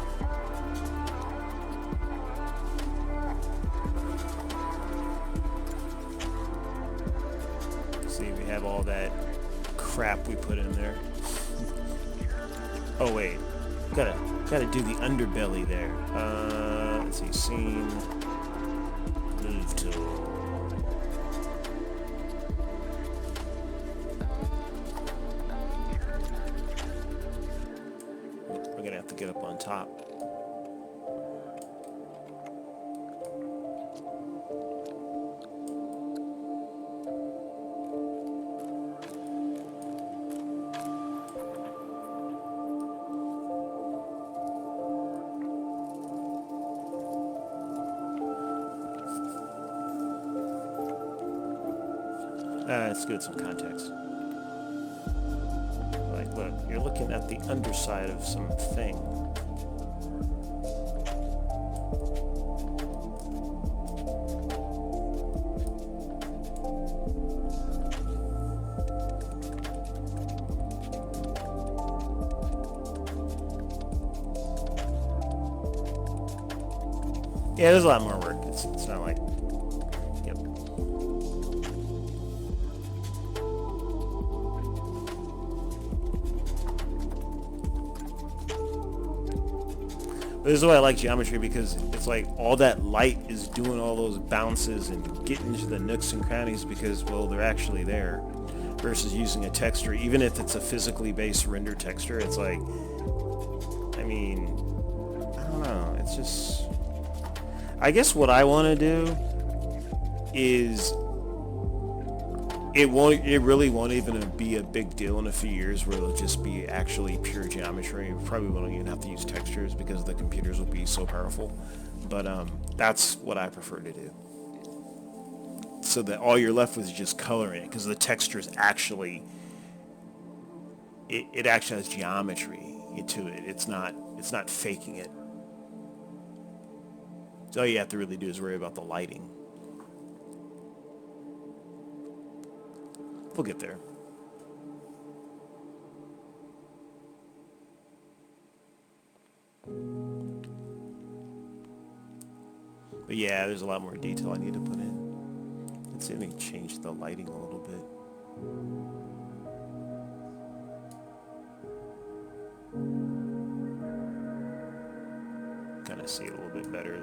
see, we have all that crap we put in there. Oh wait, gotta do the underbelly there. Let's see, scene, move tool. We're gonna have to get up on top. Let's give it some context. Like, look, you're looking at the underside of something. Yeah, there's a lot more work. It's not like, yep. This is why I like geometry, because it's like all that light is doing all those bounces and getting into the nooks and crannies because, well, they're actually there. Versus using a texture, even if it's a physically based render texture, it's like, I mean, I don't know. It's just, I guess what I want to do is it really won't even be a big deal in a few years where it'll just be actually pure geometry. We probably won't even have to use textures because the computers will be so powerful. But that's what I prefer to do. So that all you're left with is just coloring it, because the texture is actually, it actually has geometry to it. It's not faking it. So all you have to really do is worry about the lighting. We'll get there. But yeah, there's a lot more detail I need to put in. Let's see if we can change the lighting a little bit. Kind of see it a little bit better.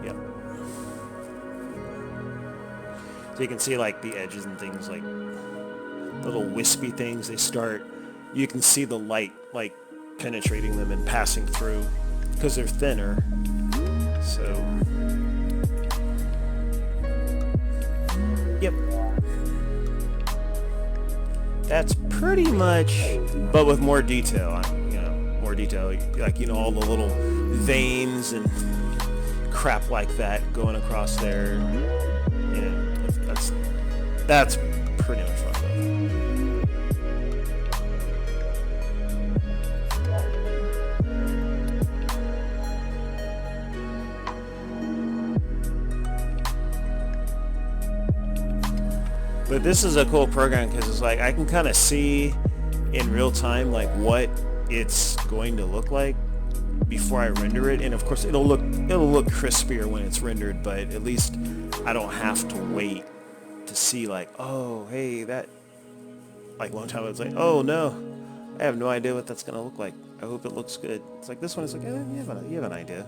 Yep. So you can see like the edges and things, like little wispy things, they start, you can see the light like penetrating them and passing through because they're thinner. So yep, that's pretty much, but with more detail. More detail, like, all the little veins and crap like that going across there. Yeah, that's pretty much what I love. But this is a cool program because it's like I can kind of see in real time like what it's going to look like before I render it, and of course it'll look crispier when it's rendered, but at least I don't have to wait to see like, oh hey, that, like one time I was like, oh no, I have no idea what that's gonna look like. I hope it looks good. It's like this one is like, you have an idea.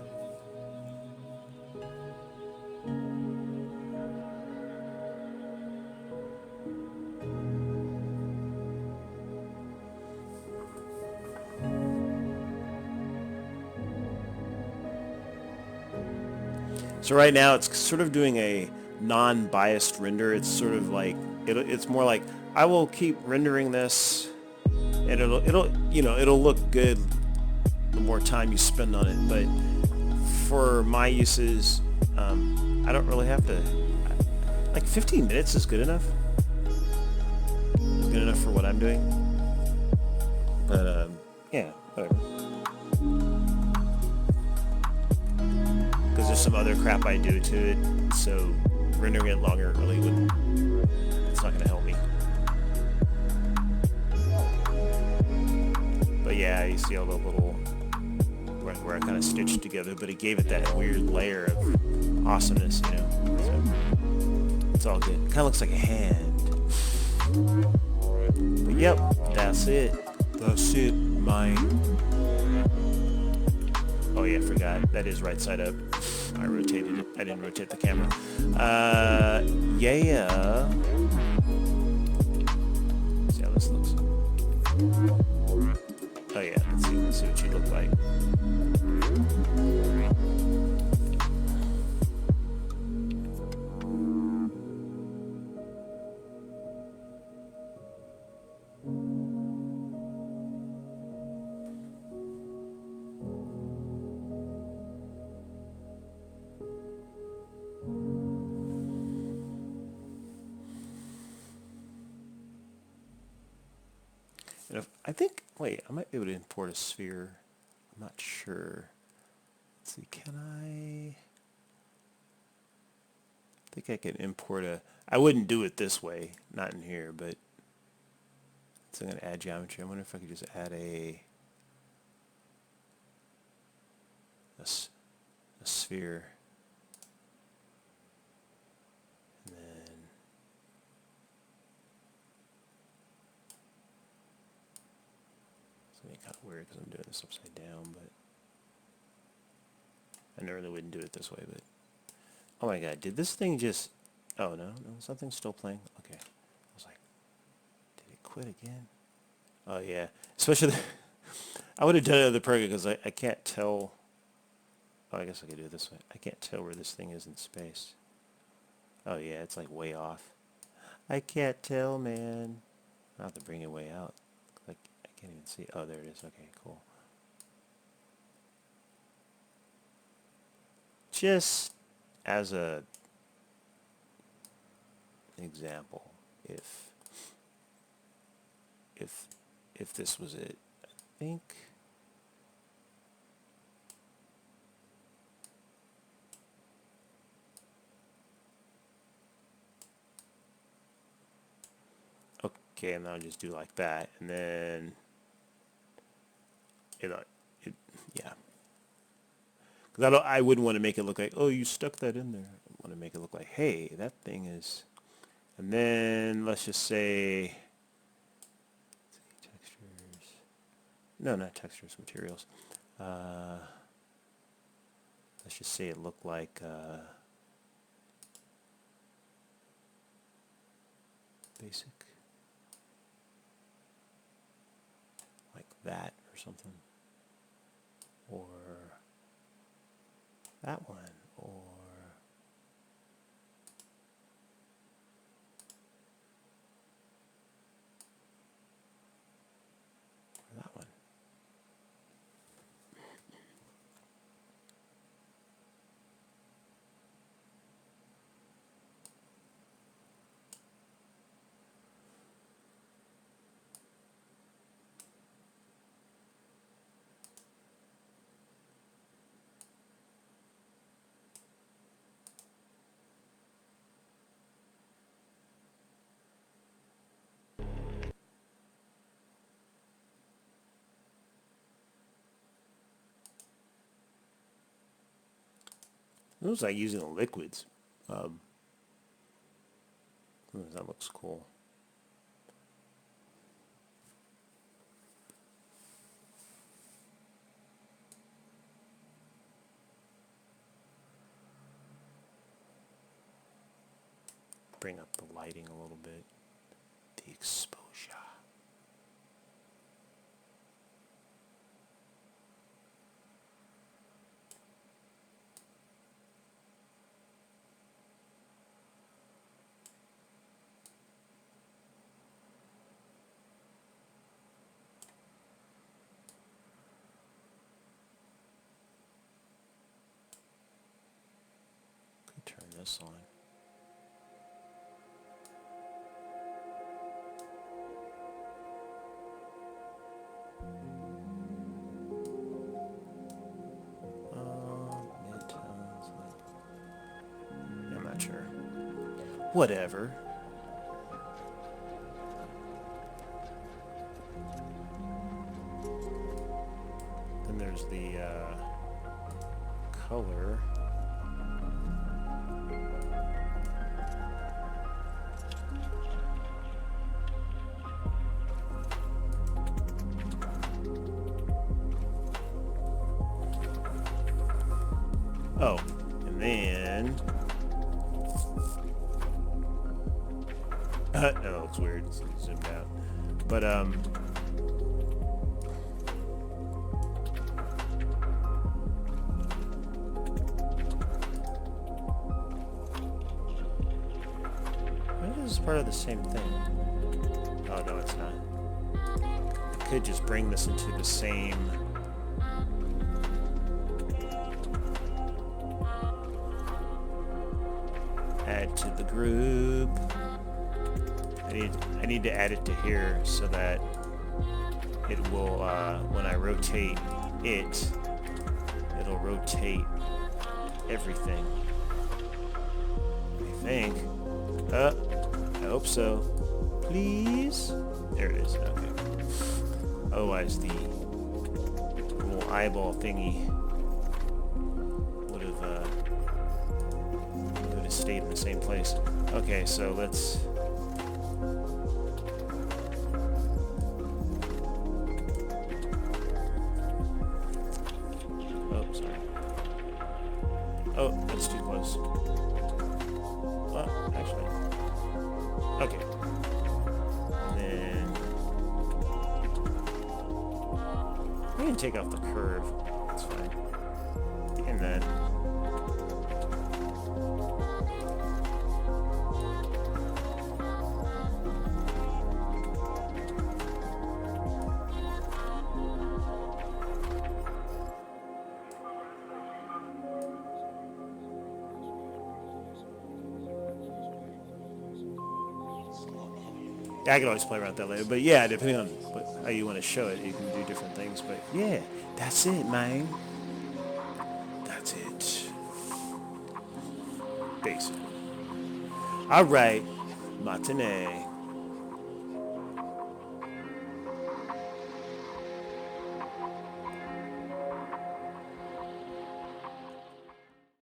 So right now it's sort of doing a non-biased render. It's sort of like, it's more like, I will keep rendering this and it'll look good the more time you spend on it. But for my uses, I don't really have to, like 15 minutes is good enough. It's good enough for what I'm doing. But yeah, whatever. Because there's some other crap I do to it, so rendering it longer really wouldn't, it's not going to help me. But yeah, you see all the little, where I kind of stitched together, but it gave it that weird layer of awesomeness, So it's all good. Kind of looks like a hand. But yep, that's it. That's it, mine. Oh yeah, forgot. That is right side up. I rotated it. I didn't rotate the camera. Yeah. Let's see how this looks. Oh yeah, let's see what you look like. And if, I think, wait, I might be able to import a sphere. I'm not sure. Let's see, can I think I can import a, I wouldn't do it this way, not in here, but so I'm going to add geometry. I wonder if I could just add a sphere. And then it's going to be kind of weird because I'm doing this upside down, but I normally wouldn't do it this way, but oh my god, did this thing just, oh no, something's still playing. Okay. I was like, did it quit again? Oh yeah, especially I would have done it with the program because I can't tell. Oh, I guess I could do it this way. I can't tell where this thing is in space. Oh yeah, it's like way off. I can't tell, man. I'll have to bring it way out. Like I can't even see. Oh, there it is. Okay, cool. Just as a example, if this was it, I think. Okay, and I'll just do like that, and then it yeah. Because I wouldn't want to make it look like, oh, you stuck that in there. I want to make it look like, hey, that thing is. And then let's just say textures. No, not textures, materials. Let's just say it looked like basic. Like that or something. Or that one. Or that one. It looks like using liquids. That looks cool. Bring up the lighting a little bit. The exposure. Turn this on. Midtones, I'm not sure. Whatever. Then there's the color. Oh, and then no, it looks weird. It's zoomed out, but this is part of the same thing. Oh no, it's not. I could just bring this into the same. Add to the group. I need to add it to here so that it will, when I rotate it, it'll rotate everything. I think. I hope so. Please? There it is. Okay. Otherwise, the little eyeball thingy would have stayed in the same place. Okay, so let's. Oh, sorry. Oh, that's too close. Well, actually. Okay. And then we can take off the curve. That's fine. And that. I can always play around with that later, but yeah, depending on how you want to show it, you can do different things. But yeah, that's it, man. That's it. Basically. All right, matinee.